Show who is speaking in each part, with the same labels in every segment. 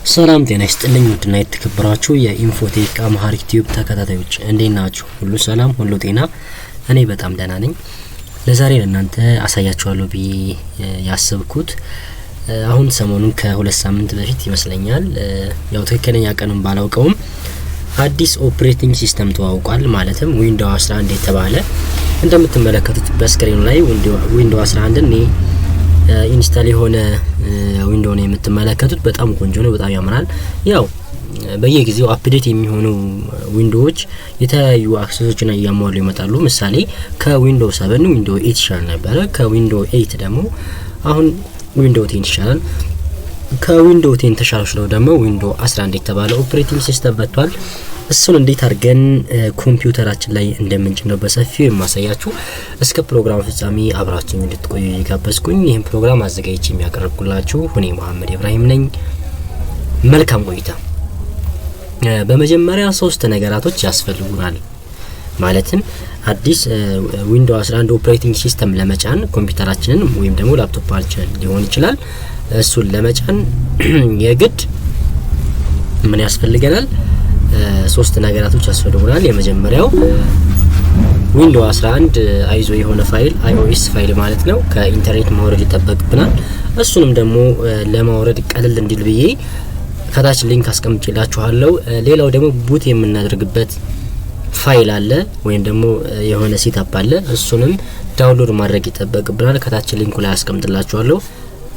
Speaker 1: ሰላም ጤና ይስጥልኝ ውድና የተከበራችሁ የኢንፎቴክ አማሃሪክ ቲዩብ ተከታታዮች እንዴት ናችሁ? ሁሉ ሰላም ሁሉ ጤና? እኔ በጣም ደህና ነኝ። ለዛሬ ለእናንተ አሳያችኋለሁ ብዬ ያሰብኩት አሁን ሰሞኑን ከሁለት ሳምንት በፊት ይመስለኛል ያው ትክክለኛ ቀኑን ባላውቀውም አዲስ ኦፕሬቲንግ ሲስተም ተዋውቋል። ማለትም ዊንዶው 11 የተባለ እንደምትመለከቱት በስክሪኑ ላይ ዊንዶው 11 ነው ኢንስታል የሆነ ዊንዶው ነው የምትመለከቱት። በጣም ቆንጆ ነው፣ በጣም ያምራል። ያው በየጊዜው አፕዴት የሚሆኑ ዊንዶዎች የተለያዩ አክሰሶችን ያሟሉ ይመጣሉ። ምሳሌ ከዊንዶው 7 ዊንዶው 8 ይሻል ነበር። ከዊንዶው 8 ደግሞ አሁን ዊንዶው 10 ይሻላል። ከዊንዶው 10 ተሻሽሎ ደግሞ ዊንዶው 11 የተባለ ኦፕሬቲንግ ሲስተም መጥቷል። እሱን እንዴት አድርገን ኮምፒውተራችን ላይ እንደምንጭነው በሰፊው የማሳያችሁ። እስከ ፕሮግራም ፍጻሜ አብራችሁኝ እንድትቆዩ እየጋበዝኩኝ ይህን ፕሮግራም አዘጋጅቼ የሚያቀርብኩላችሁ እኔ መሐመድ ኢብራሂም ነኝ። መልካም ቆይታ። በመጀመሪያ 3 ነገራቶች ያስፈልጉናል። ማለትም አዲስ ዊንዶው 11 ኦፕሬቲንግ ሲስተም ለመጫን ኮምፒውተራችንን ወይም ደግሞ ላፕቶፓችንን ሊሆን ይችላል እሱን ለመጫን የግድ ምን ያስፈልገናል? 3 ነገራቶች ያስፈልጉናል። የመጀመሪያው ዊንዶው 11 አይዞ የሆነ ፋይል iOS ፋይል ማለት ነው ከኢንተርኔት ማውረድ ይጠበቅብናል። እሱንም ደግሞ ለማውረድ ቀለል እንዲል ብዬ ከታች ሊንክ አስቀምጬላችኋለሁ። ሌላው ደግሞ ቡት የምናደርግበት ፋይል አለ ወይም ደግሞ የሆነ ሴትአፕ አለ። እሱንም ዳውንሎድ ማድረግ ይጠበቅብናል። ከታች ሊንኩ ላይ አስቀምጥላችኋለሁ።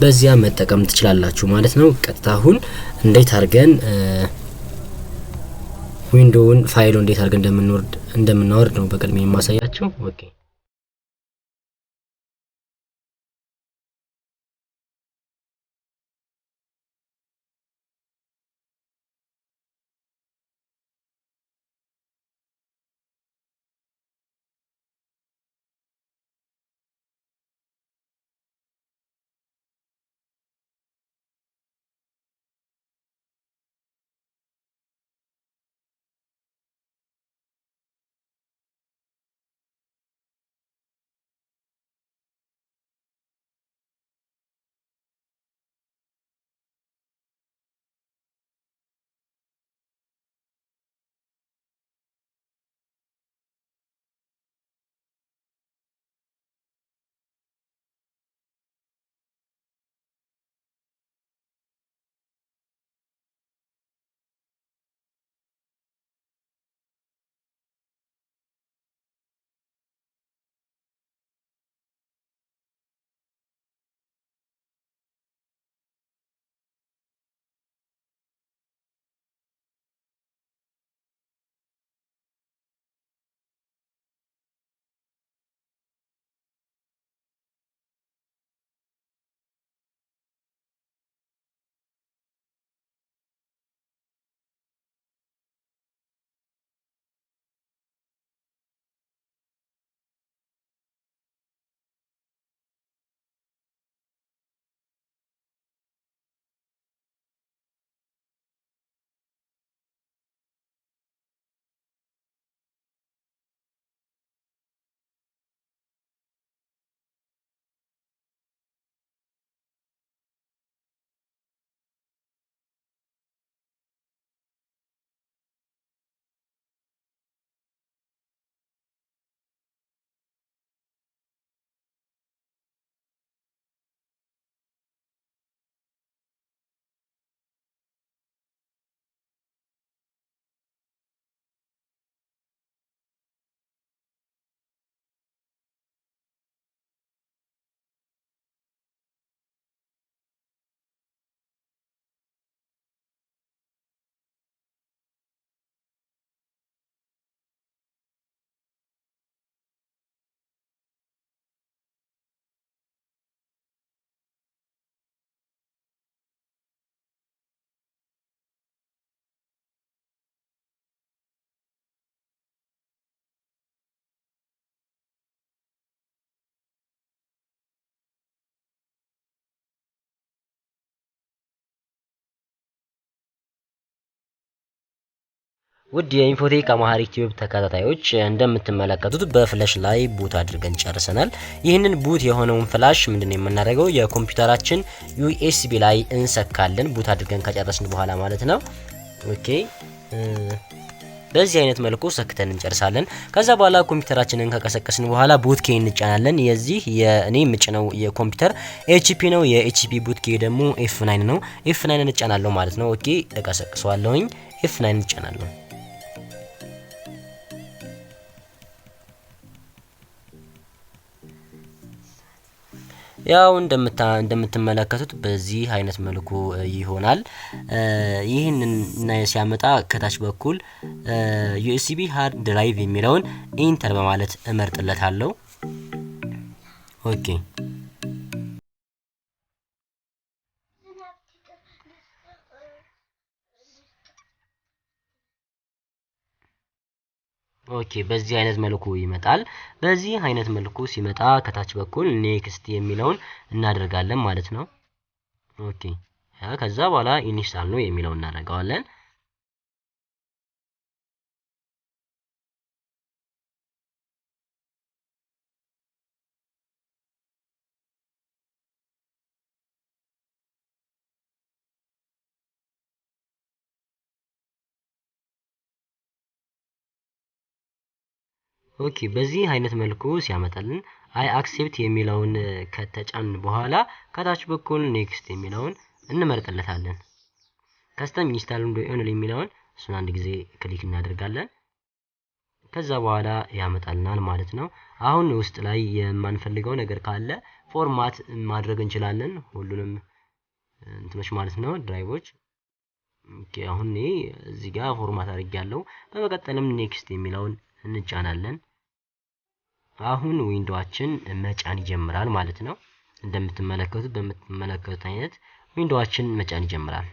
Speaker 1: በዚያ መጠቀም ትችላላችሁ ማለት ነው። ቀጥታ አሁን እንዴት አድርገን ዊንዶውን ፋይሉ እንዴት አድርገን እንደምናወርድ ነው በቅድሚያ የማሳያችሁ። ኦኬ ውድ የኢንፎቴክ አማሃሪክ ቲዩብ ተከታታዮች እንደምትመለከቱት በፍላሽ ላይ ቡት አድርገን ጨርሰናል። ይህንን ቡት የሆነውን ፍላሽ ምንድነው የምናደርገው? የኮምፒውተራችን ዩኤስቢ ላይ እንሰካለን ቡት አድርገን ከጨረስን በኋላ ማለት ነው። ኦኬ በዚህ አይነት መልኩ ሰክተን እንጨርሳለን። ከዛ በኋላ ኮምፒውተራችንን ከቀሰቀስን በኋላ ቡት ኬ እንጫናለን። የዚህ የኔ ምጭነው የኮምፒውተር ኤችፒ ነው። የኤችፒ ቡት ኬ ደግሞ ኤፍ9 ነው። ኤፍ9 እንጫናለሁ ማለት ነው። ኦኬ እቀሰቅሰዋለሁኝ። ኤፍ9 እንጫናለሁ። ያው እንደምትመለከቱት በዚህ አይነት መልኩ ይሆናል። ይህንን ሲያመጣ ከታች በኩል ዩኤስቢ ሃርድ ድራይቭ የሚለውን ኢንተር በማለት እመርጥለታለሁ። ኦኬ ኦኬ በዚህ አይነት መልኩ ይመጣል። በዚህ አይነት መልኩ ሲመጣ ከታች በኩል ኔክስት የሚለውን እናደርጋለን ማለት ነው። ኦኬ ከዛ በኋላ ኢንስታል ነው የሚለውን እናደርጋለን። ኦኬ በዚህ አይነት መልኩ ሲያመጣልን አይ አክሴፕት የሚለውን ከተጫን በኋላ ከታች በኩል ኔክስት የሚለውን እንመርጥለታለን። ከስተም ኢንስታል ኦንሊ የሚለውን እሱን አንድ ጊዜ ክሊክ እናደርጋለን። ከዛ በኋላ ያመጣልናል ማለት ነው። አሁን ውስጥ ላይ የማንፈልገው ነገር ካለ ፎርማት ማድረግ እንችላለን፣ ሁሉንም እንትኖች ማለት ነው ድራይቮች። ኦኬ አሁን እዚህ ጋር ፎርማት አድርጌያለሁ። በመቀጠልም ኔክስት የሚለውን እንጫናለን። አሁን ዊንዶዋችን መጫን ይጀምራል ማለት ነው። በምትመለከቱት አይነት ዊንዶዋችን መጫን ይጀምራል።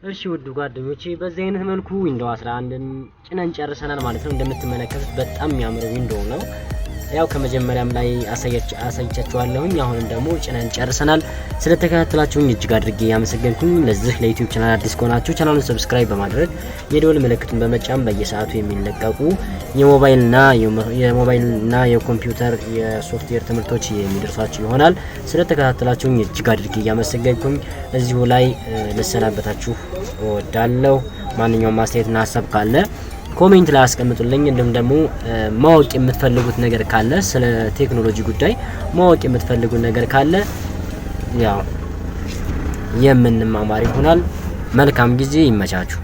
Speaker 1: እሺ ውድ ጓደኞቼ በዚህ አይነት መልኩ ዊንዶው 11ን ጭነን ጨርሰናል ማለት ነው። እንደምትመለከቱት በጣም የሚያምር ዊንዶው ነው። ያው ከመጀመሪያም ላይ አሳይቻችኋለሁኝ። አሁንም ደግሞ ጭነን ጨርሰናል። ስለተከታተላችሁኝ እጅግ አድርጌ ያመሰግንኩኝ። ለዚህ ለዩቲዩብ ቻናል አዲስ ከሆናችሁ ቻናሉን ሰብስክራይብ በማድረግ የደወል ምልክቱን በመጫን በየሰዓቱ የሚለቀቁ የሞባይልና የኮምፒውተር የሶፍትዌር ትምህርቶች የሚደርሷችሁ ይሆናል። ስለተከታተላችሁኝ እጅግ አድርጌ ያመሰግንኩኝ። እዚሁ ላይ ልሰናበታችሁ እወዳለሁ። ማንኛውም አስተያየትና ሀሳብ ካለ ኮሜንት ላይ አስቀምጡልኝ። እንደም ደግሞ ማወቅ የምትፈልጉት ነገር ካለ ስለ ቴክኖሎጂ ጉዳይ ማወቅ የምትፈልጉት ነገር ካለ ያው የምንማማር ይሆናል። መልካም ጊዜ፣ ይመቻችሁ።